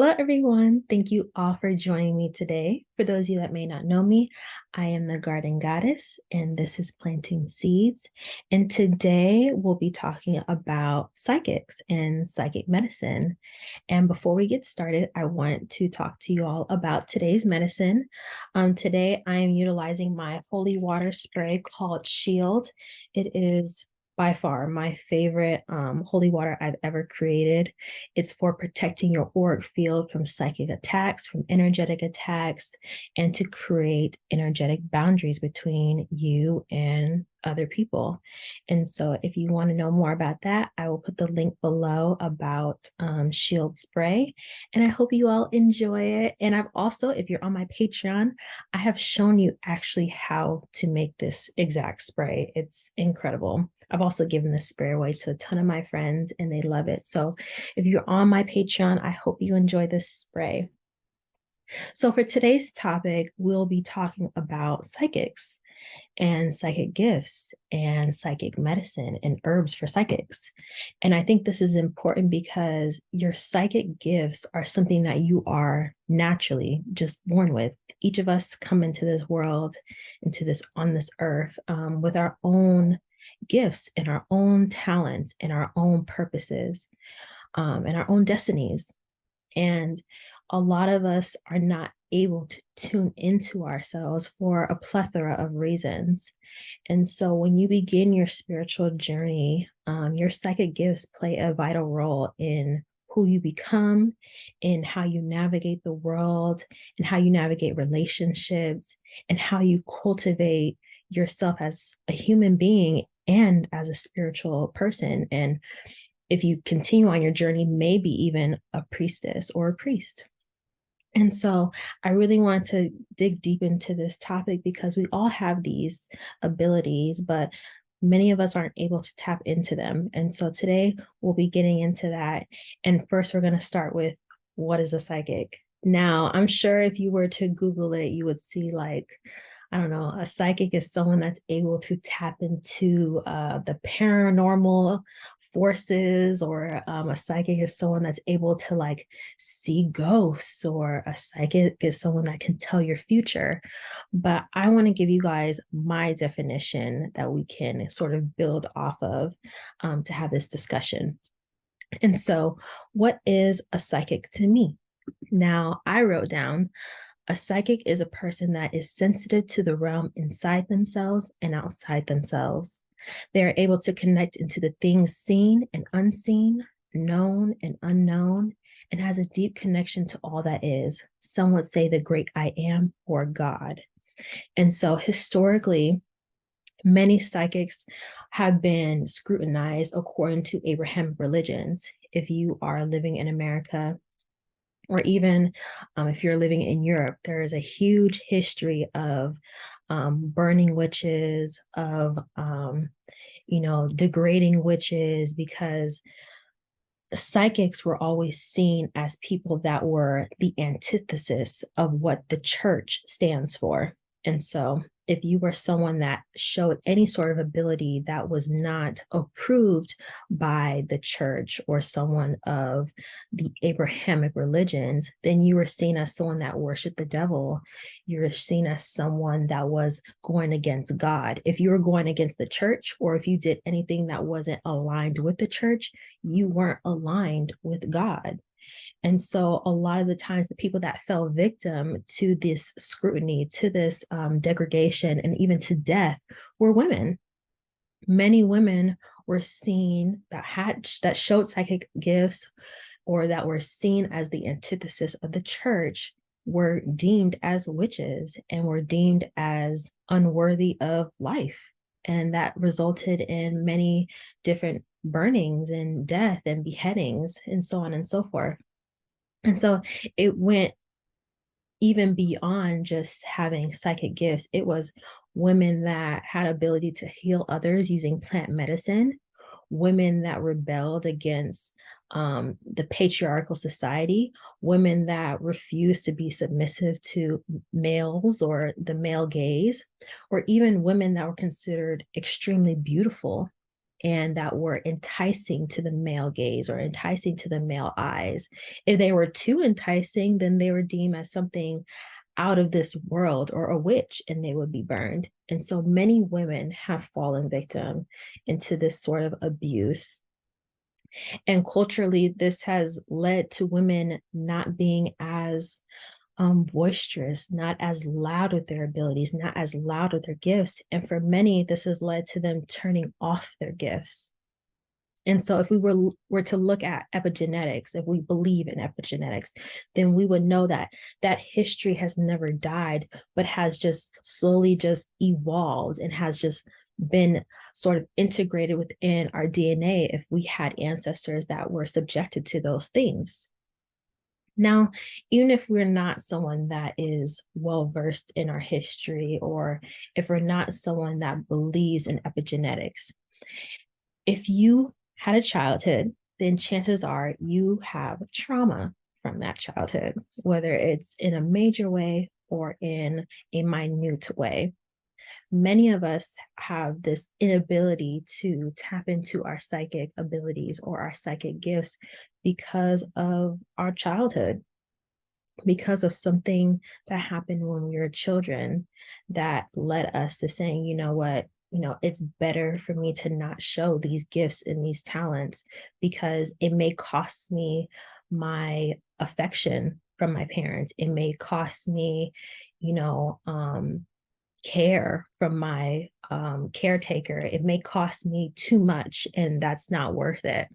Hello, everyone. Thank you all for joining me today. For those of you that may not know me, I am the garden goddess, and this is Planting Seeds. And today we'll be talking about psychics and psychic medicine. And before we get started, I want to talk to you all about today's medicine. Today, I am utilizing my holy water spray called Shield. It is by far my favorite holy water I've ever created. It's for protecting your auric field from psychic attacks, from energetic attacks, and to create energetic boundaries between you and other people. And so if you want to know more about that, I will put the link below about Shield Spray. And I hope you all enjoy it. And I've also, if you're on my Patreon, I have shown you actually how to make this exact spray. It's incredible. I've also given this spray away to a ton of my friends and they love it. So if you're on my Patreon, I hope you enjoy this spray. So for today's topic, we'll be talking about psychics and psychic gifts and psychic medicine and herbs for psychics. And I think this is important because your psychic gifts are something that you are naturally just born with. Each of us come into this world, on this earth, with our own gifts and our own talents and our own purposes, and our own destinies. And a lot of us are not able to tune into ourselves for a plethora of reasons. And so when you begin your spiritual journey, your psychic gifts play a vital role in who you become, in how you navigate the world, and how you navigate relationships, and how you cultivate yourself as a human being and as a spiritual person. And if you continue on your journey, maybe even a priestess or a priest. And so I really want to dig deep into this topic because we all have these abilities, but many of us aren't able to tap into them. And so today we'll be getting into that. And first, we're going to start with, what is a psychic? Now, I'm sure if you were to Google it, you would see, like, I don't know, a psychic is someone that's able to tap into the paranormal forces, or a psychic is someone that's able to like see ghosts, or a psychic is someone that can tell your future. But I want to give you guys my definition that we can sort of build off of, to have this discussion. And so, what is a psychic to me? Now, I wrote down, a psychic is a person that is sensitive to the realm inside themselves and outside themselves. They are able to connect into the things seen and unseen, known and unknown, and has a deep connection to all that is. Some would say the great I am, or God. And so historically, many psychics have been scrutinized according to Abrahamic religions. If you are living in America, or even if you're living in Europe, there is a huge history of burning witches, of degrading witches, because the psychics were always seen as people that were the antithesis of what the church stands for. And so if you were someone that showed any sort of ability that was not approved by the church or someone of the Abrahamic religions, then you were seen as someone that worshiped the devil. You were seen as someone that was going against God. If you were going against the church, or if you did anything that wasn't aligned with the church, you weren't aligned with God. And so a lot of the times, the people that fell victim to this scrutiny, to this degradation, and even to death were women. Many women were seen that showed psychic gifts, or that were seen as the antithesis of the church, were deemed as witches and were deemed as unworthy of life. And that resulted in many different burnings and death and beheadings and so on and so forth. And so it went even beyond just having psychic gifts. It was women that had ability to heal others using plant medicine, women that rebelled against the patriarchal society, women that refused to be submissive to males or the male gaze, or even women that were considered extremely beautiful. and that were enticing to the male gaze or enticing to the male eyes. If they were too enticing, then they were deemed as something out of this world or a witch, and they would be burned. And so many women have fallen victim into this sort of abuse. And culturally, this has led to women not being as boisterous, not as loud with their abilities, not as loud with their gifts. And for many, this has led to them turning off their gifts. And so if we were to look at epigenetics, if we believe in epigenetics, then we would know that that history has never died, but has just slowly just evolved and has just been sort of integrated within our DNA if we had ancestors that were subjected to those things. Now, even if we're not someone that is well versed in our history, or if we're not someone that believes in epigenetics, if you had a childhood, then chances are you have trauma from that childhood, whether it's in a major way or in a minute way. Many of us have this inability to tap into our psychic abilities or our psychic gifts because of our childhood, because of something that happened when we were children that led us to saying, you know what, it's better for me to not show these gifts and these talents because it may cost me my affection from my parents. It may cost me, care from my caretaker. It may cost me too much, and that's not worth it.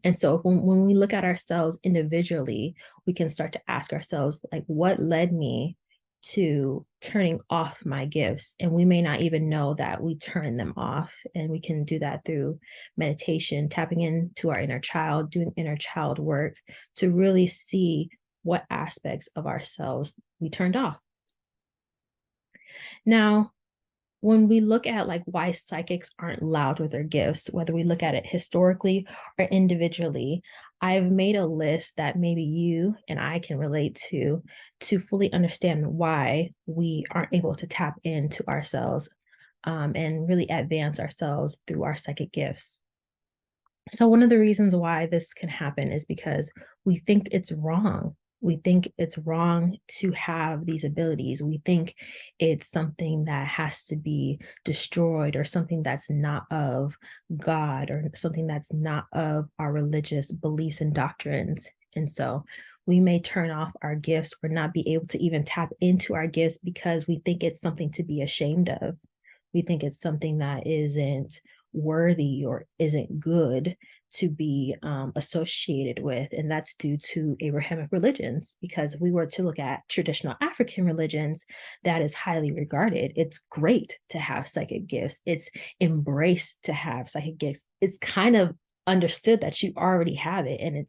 And so when we look at ourselves individually, we can start to ask ourselves, like, what led me to turning off my gifts? And we may not even know that we turn them off. And we can do that through meditation, tapping into our inner child, doing inner child work to really see what aspects of ourselves we turned off. Now, when we look at like why psychics aren't loud with their gifts, whether we look at it historically or individually, I've made a list that maybe you and I can relate to fully understand why we aren't able to tap into ourselves and really advance ourselves through our psychic gifts. So one of the reasons why this can happen is because we think it's wrong. We think it's wrong to have these abilities. We think it's something that has to be destroyed, or something that's not of God, or something that's not of our religious beliefs and doctrines. And so we may turn off our gifts or not be able to even tap into our gifts because we think it's something to be ashamed of. We think it's something that isn't worthy or isn't good to be associated with. And that's due to Abrahamic religions, because if we were to look at traditional African religions, that is highly regarded. It's great to have psychic gifts. It's embraced to have psychic gifts. It's kind of understood that you already have it, and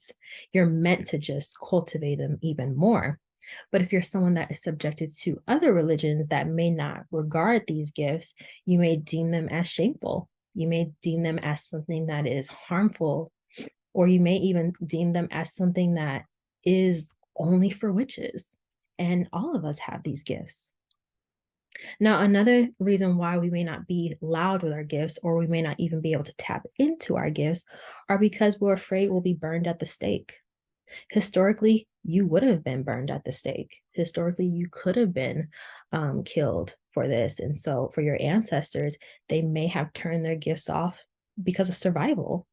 you're meant to just cultivate them even more. But if you're someone that is subjected to other religions that may not regard these gifts, you may deem them as shameful. You may deem them as something that is harmful, or you may even deem them as something that is only for witches. And all of us have these gifts. Now, another reason why we may not be loud with our gifts, or we may not even be able to tap into our gifts, are because we're afraid we'll be burned at the stake. Historically, you would have been burned at the stake. Historically, you could have been killed for this. And so for your ancestors, they may have turned their gifts off because of survival.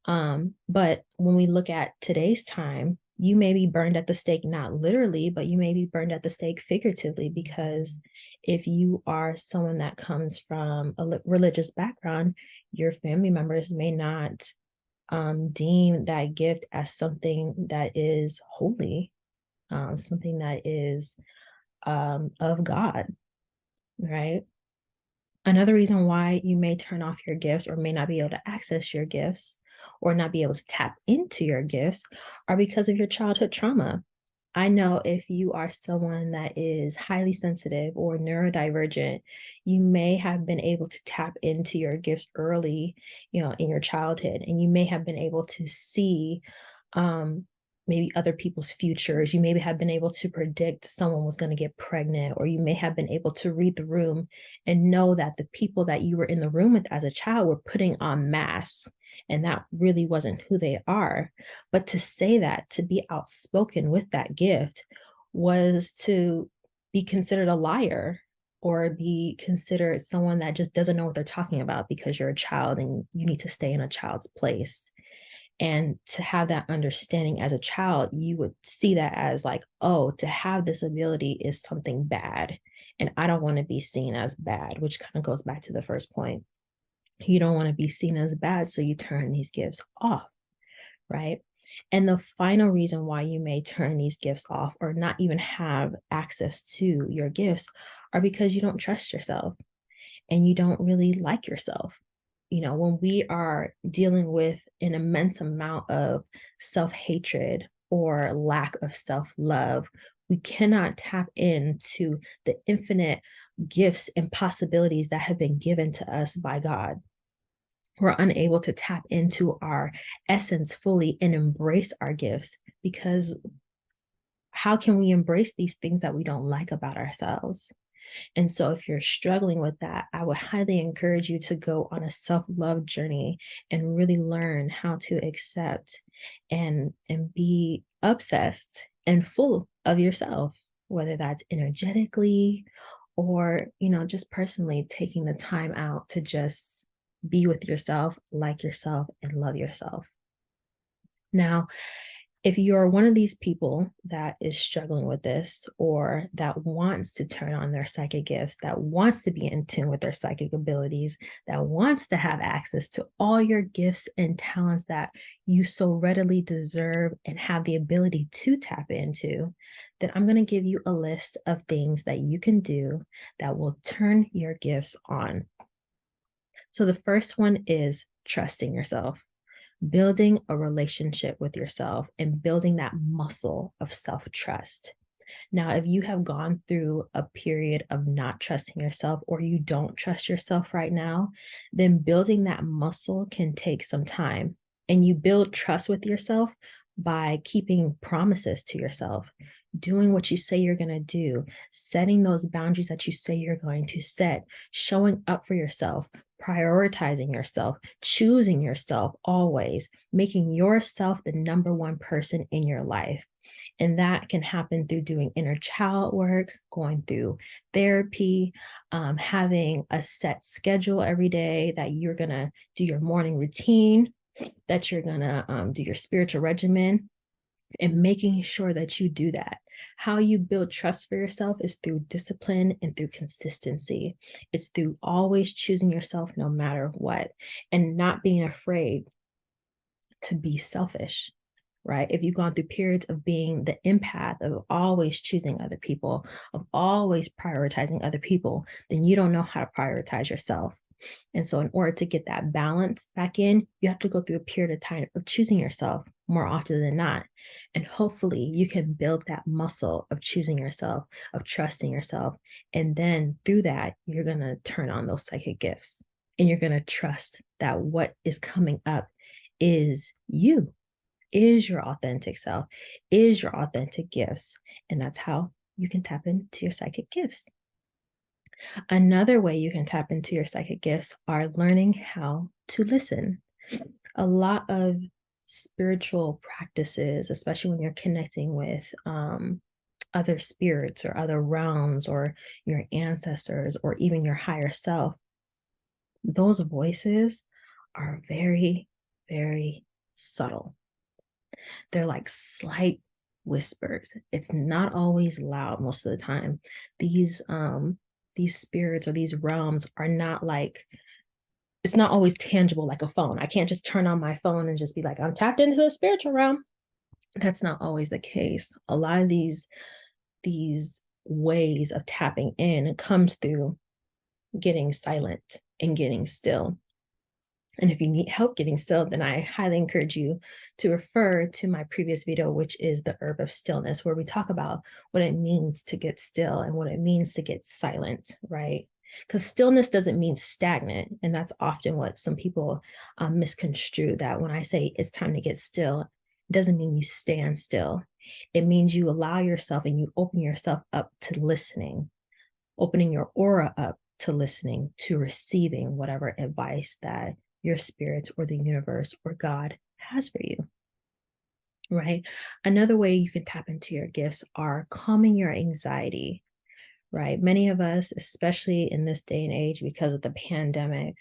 But when we look at today's time, you may be burned at the stake, not literally, but you may be burned at the stake figuratively, because if you are someone that comes from a religious background, your family members may not deem that gift as something that is holy, something that is of God, right? Another reason why you may turn off your gifts or may not be able to access your gifts or not be able to tap into your gifts are because of your childhood trauma. I know if you are someone that is highly sensitive or neurodivergent, you may have been able to tap into your gifts early, in your childhood, and you may have been able to see maybe other people's futures. You maybe have been able to predict someone was going to get pregnant, or you may have been able to read the room and know that the people that you were in the room with as a child were putting on masks, and that really wasn't who they are. But to say that, to be outspoken with that gift, was to be considered a liar, or be considered someone that just doesn't know what they're talking about because you're a child and you need to stay in a child's place. And to have that understanding as a child, you would see that as like, oh, to have this ability is something bad. And I don't want to be seen as bad, which kind of goes back to the first point. You don't want to be seen as bad, so you turn these gifts off, right? And the final reason why you may turn these gifts off or not even have access to your gifts are because you don't trust yourself and you don't really like yourself. You know, when we are dealing with an immense amount of self-hatred or lack of self-love, we cannot tap into the infinite gifts and possibilities that have been given to us by God. We're unable to tap into our essence fully and embrace our gifts, because how can we embrace these things that we don't like about ourselves? And so if you're struggling with that, I would highly encourage you to go on a self-love journey and really learn how to accept and be obsessed and full of yourself, whether that's energetically or, you know, just personally taking the time out to just be with yourself, like yourself, and love yourself. Now, if you're one of these people that is struggling with this, or that wants to turn on their psychic gifts, that wants to be in tune with their psychic abilities, that wants to have access to all your gifts and talents that you so readily deserve and have the ability to tap into, then I'm going to give you a list of things that you can do that will turn your gifts on. So the first one is trusting yourself, building a relationship with yourself and building that muscle of self-trust. Now, if you have gone through a period of not trusting yourself, or you don't trust yourself right now, then building that muscle can take some time. And you build trust with yourself by keeping promises to yourself, doing what you say you're going to do, setting those boundaries that you say you're going to set, showing up for yourself, prioritizing yourself, choosing yourself always, making yourself the number one person in your life. And that can happen through doing inner child work, going through therapy, having a set schedule every day that you're going to do your morning routine, that you're going to do your spiritual regimen, and making sure that you do that. How you build trust for yourself is through discipline and through consistency. It's through always choosing yourself no matter what, and not being afraid to be selfish, right? If you've gone through periods of being the empath, of always choosing other people, of always prioritizing other people, then you don't know how to prioritize yourself. And so in order to get that balance back in, you have to go through a period of time of choosing yourself more often than not. And hopefully you can build that muscle of choosing yourself, of trusting yourself. And then through that, you're going to turn on those psychic gifts, and you're going to trust that what is coming up is you, is your authentic self, is your authentic gifts. And that's how you can tap into your psychic gifts. Another way you can tap into your psychic gifts are learning how to listen. A lot of spiritual practices, especially when you're connecting with other spirits or other realms or your ancestors or even your higher self, those voices are very, very subtle. They're like slight whispers. It's not always loud most of the time. These spirits or these realms are not like, it's not always tangible like a phone. I can't just turn on my phone and just be like, I'm tapped into the spiritual realm. That's not always the case. A lot of these ways of tapping in comes through getting silent and getting still. And if you need help getting still, then I highly encourage you to refer to my previous video, which is the herb of stillness, where we talk about what it means to get still and what it means to get silent, right? Because stillness doesn't mean stagnant. And that's often what some people misconstrue, that when I say it's time to get still, it doesn't mean you stand still. It means you allow yourself and you open yourself up to listening, opening your aura up to listening, to receiving whatever advice that your spirits or the universe or God has for you, right? Another way you can tap into your gifts are calming your anxiety, right? Many of us, especially in this day and age, because of the pandemic,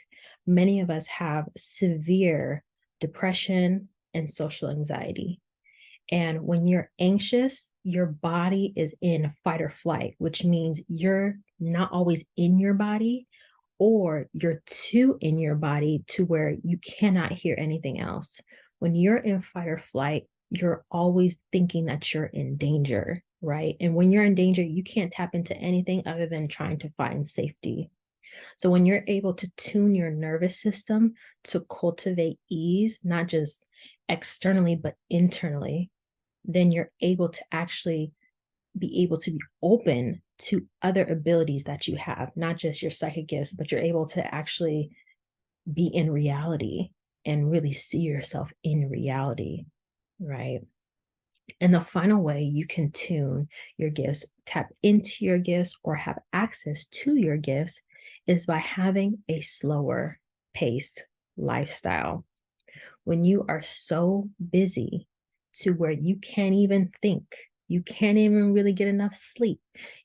many of us have severe depression and social anxiety. And when you're anxious, your body is in fight or flight, which means you're not always in your body, or you're too in your body to where you cannot hear anything else. When you're in fight or flight, you're always thinking that you're in danger, right? And when you're in danger, you can't tap into anything other than trying to find safety. So when you're able to tune your nervous system to cultivate ease, not just externally, but internally, then you're able to actually be able to be open to other abilities that you have, not just your psychic gifts, but you're able to actually be in reality and really see yourself in reality, right? And the final way you can tune your gifts, tap into your gifts, or have access to your gifts is by having a slower paced lifestyle. When you are so busy to where you can't even think, you can't even really get enough sleep,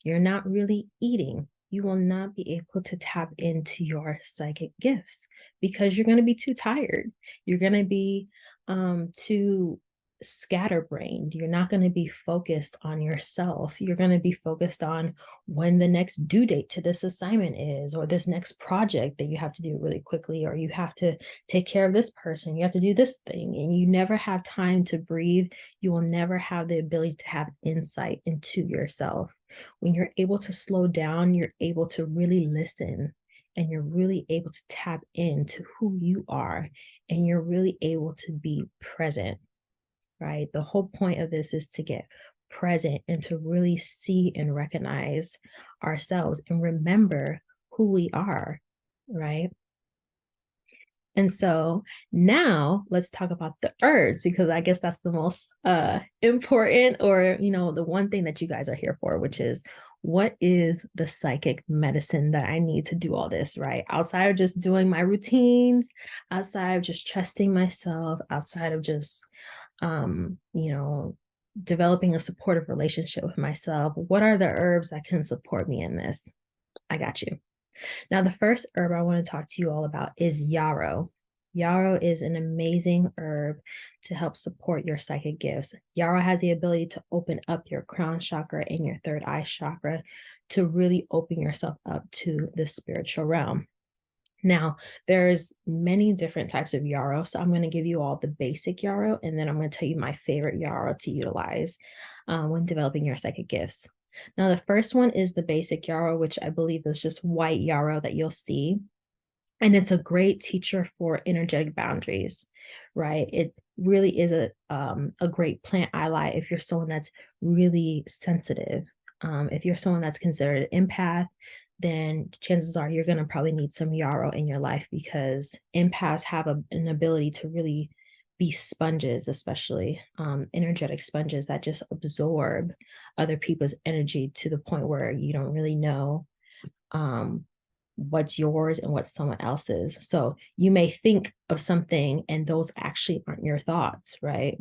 you're not really eating, you will not be able to tap into your psychic gifts because you're going to be too tired. You're going to be too scatterbrained. You're not going to be focused on yourself. You're going to be focused on when the next due date to this assignment is, or this next project that you have to do really quickly, or you have to take care of this person, you have to do this thing, and you never have time to breathe. You will never have the ability to have insight into yourself. When you're able to slow down, you're able to really listen, and you're really able to tap into who you are, and you're really able to be present, right? The whole point of this is to get present and to really see and recognize ourselves and remember who we are, right? And so now let's talk about the herbs, because I guess that's the most important, or, the one thing that you guys are here for, which is what is the psychic medicine that I need to do all this, right? Outside of just doing my routines, outside of just trusting myself, outside of just, developing a supportive relationship with myself, what are the herbs that can support me in this? I got you. Now, the first herb I want to talk to you all about is yarrow. Yarrow is an amazing herb to help support your psychic gifts. Yarrow has the ability to open up your crown chakra and your third eye chakra to really open yourself up to the spiritual realm. Now, there's many different types of yarrow, so I'm going to give you all the basic yarrow, and then I'm going to tell you my favorite yarrow to utilize when developing your psychic gifts. Now, the first one is the basic yarrow, which I believe is just white yarrow that you'll see. And it's a great teacher for energetic boundaries, right? It really is a great plant ally if you're someone that's really sensitive. If you're someone that's considered an empath, then chances are you're going to probably need some yarrow in your life, because empaths have an ability to really be sponges, especially energetic sponges that just absorb other people's energy to the point where you don't really know what's yours and what's someone else's. So you may think of something and those actually aren't your thoughts, right?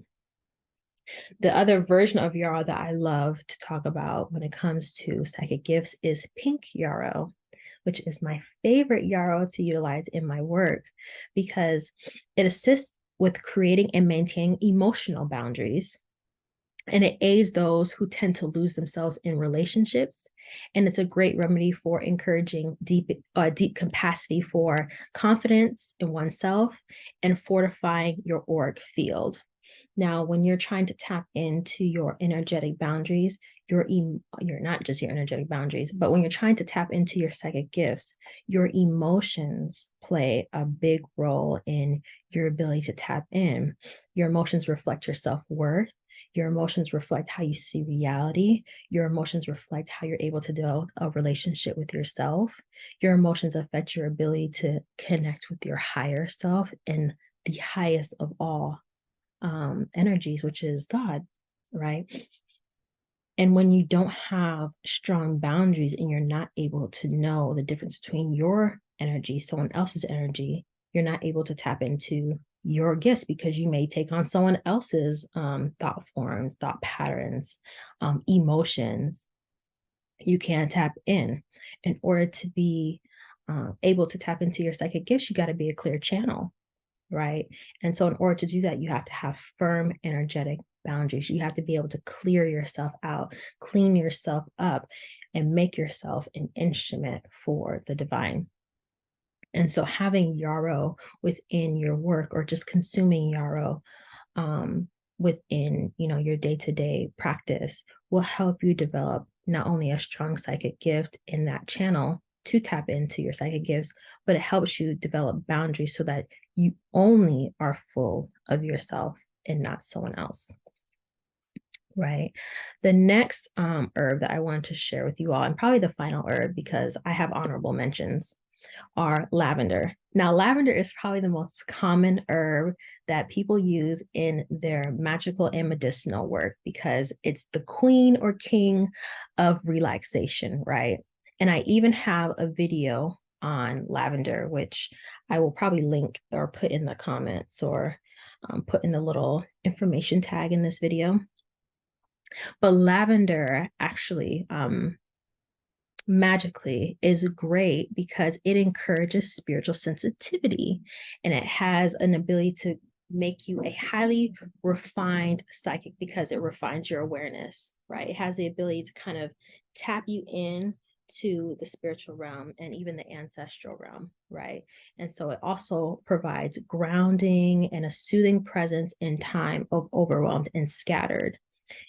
The other version of yarrow that I love to talk about when it comes to psychic gifts is pink yarrow, which is my favorite yarrow to utilize in my work because it assists with creating and maintaining emotional boundaries. And it aids those who tend to lose themselves in relationships. And it's a great remedy for encouraging deep capacity for confidence in oneself and fortifying your auric field. Now, when you're trying to tap into your energetic boundaries, you're not just your energetic boundaries, but when you're trying to tap into your psychic gifts, your emotions play a big role in your ability to tap in. Your emotions reflect your self-worth. Your emotions reflect how you see reality. Your emotions reflect how you're able to develop a relationship with yourself. Your emotions affect your ability to connect with your higher self and the highest of all, energies, which is God, right? And when you don't have strong boundaries and you're not able to know the difference between your energy, someone else's energy, you're not able to tap into your gifts because you may take on someone else's thought forms, thought patterns, emotions. You can't tap in order to be able to tap into your psychic gifts. You got to be a clear channel, right? And so in order to do that, you have to have firm energetic boundaries. You have to be able to clear yourself out, clean yourself up, and make yourself an instrument for the divine. And so having yarrow within your work, or just consuming yarrow within, your day-to-day practice, will help you develop not only a strong psychic gift in that channel to tap into your psychic gifts, but it helps you develop boundaries so that you only are full of yourself and not someone else. Right. The next herb that I wanted to share with you all, and probably the final herb because I have honorable mentions, are lavender. Now, lavender is probably the most common herb that people use in their magical and medicinal work because it's the queen or king of relaxation, right? And I even have a video on lavender, which I will probably link or put in the comments, or put in the little information tag in this video. But lavender actually magically is great because it encourages spiritual sensitivity, and it has an ability to make you a highly refined psychic because it refines your awareness, right? It has the ability to kind of tap you in to the spiritual realm and even the ancestral realm, right? And so it also provides grounding and a soothing presence in time of overwhelmed and scattered.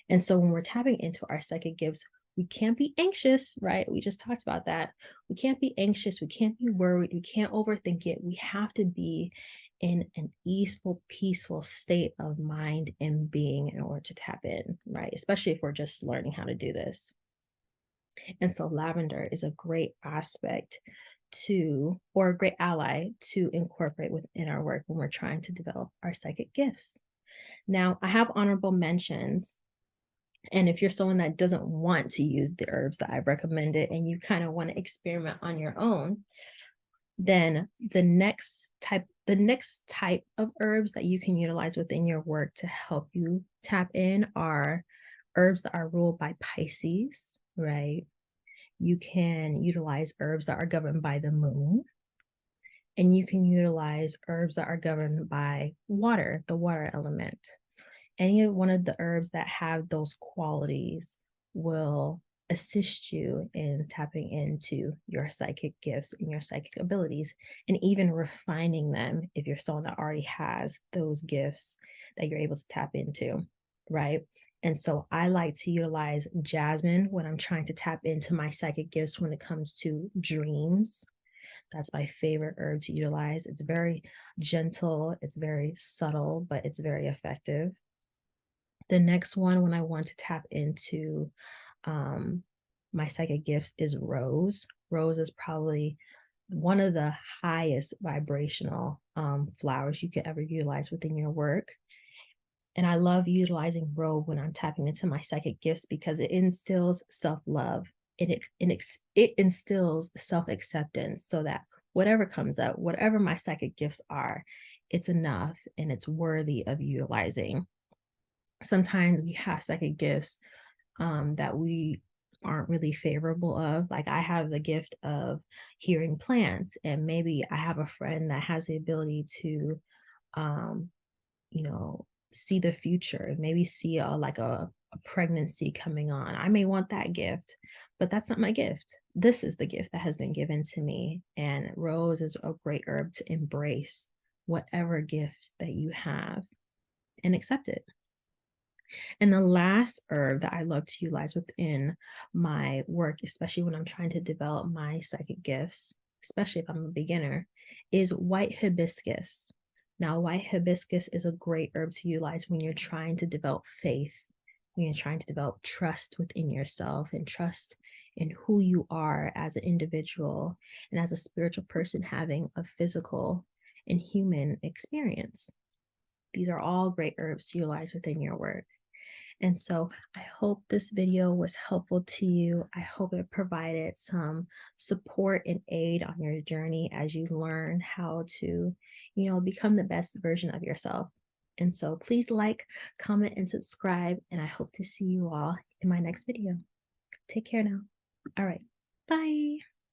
And so when we're tapping into our psychic gifts, we can't be anxious, right? We just talked about that. We can't be anxious. We can't be worried. We can't overthink it. We have to be in an easeful, peaceful state of mind and being in order to tap in, right? Especially if we're just learning how to do this. And so lavender is a great aspect to, or a great ally to incorporate within our work when we're trying to develop our psychic gifts. Now, I have honorable mentions. And if you're someone that doesn't want to use the herbs that I've recommended and you kind of want to experiment on your own, then the next type of herbs that you can utilize within your work to help you tap in are herbs that are ruled by Pisces, right? You can utilize herbs that are governed by the moon, and you can utilize herbs that are governed by water, the water element. Any one of the herbs that have those qualities will assist you in tapping into your psychic gifts and your psychic abilities, and even refining them if you're someone that already has those gifts that you're able to tap into, right? And so I like to utilize jasmine when I'm trying to tap into my psychic gifts when it comes to dreams. That's my favorite herb to utilize. It's very gentle, it's very subtle, but it's very effective. The next one, when I want to tap into my psychic gifts, is rose. Rose is probably one of the highest vibrational flowers you could ever utilize within your work. And I love utilizing rose when I'm tapping into my psychic gifts because it instills self-love. It instills self-acceptance so that whatever comes up, whatever my psychic gifts are, it's enough and it's worthy of utilizing. Sometimes we have psychic gifts that we aren't really favorable of. Like I have the gift of hearing plants, and maybe I have a friend that has the ability to, see the future, maybe see a pregnancy coming on. I may want that gift, but that's not my gift. This is the gift that has been given to me. And rose is a great herb to embrace whatever gift that you have and accept it. And the last herb that I love to utilize within my work, especially when I'm trying to develop my psychic gifts, especially if I'm a beginner, is white hibiscus. Now, white hibiscus is a great herb to utilize when you're trying to develop faith, when you're trying to develop trust within yourself and trust in who you are as an individual and as a spiritual person having a physical and human experience. These are all great herbs to utilize within your work. And so I hope this video was helpful to you. I hope it provided some support and aid on your journey as you learn how to, become the best version of yourself. And so please like, comment, and subscribe. And I hope to see you all in my next video. Take care now. All right. Bye.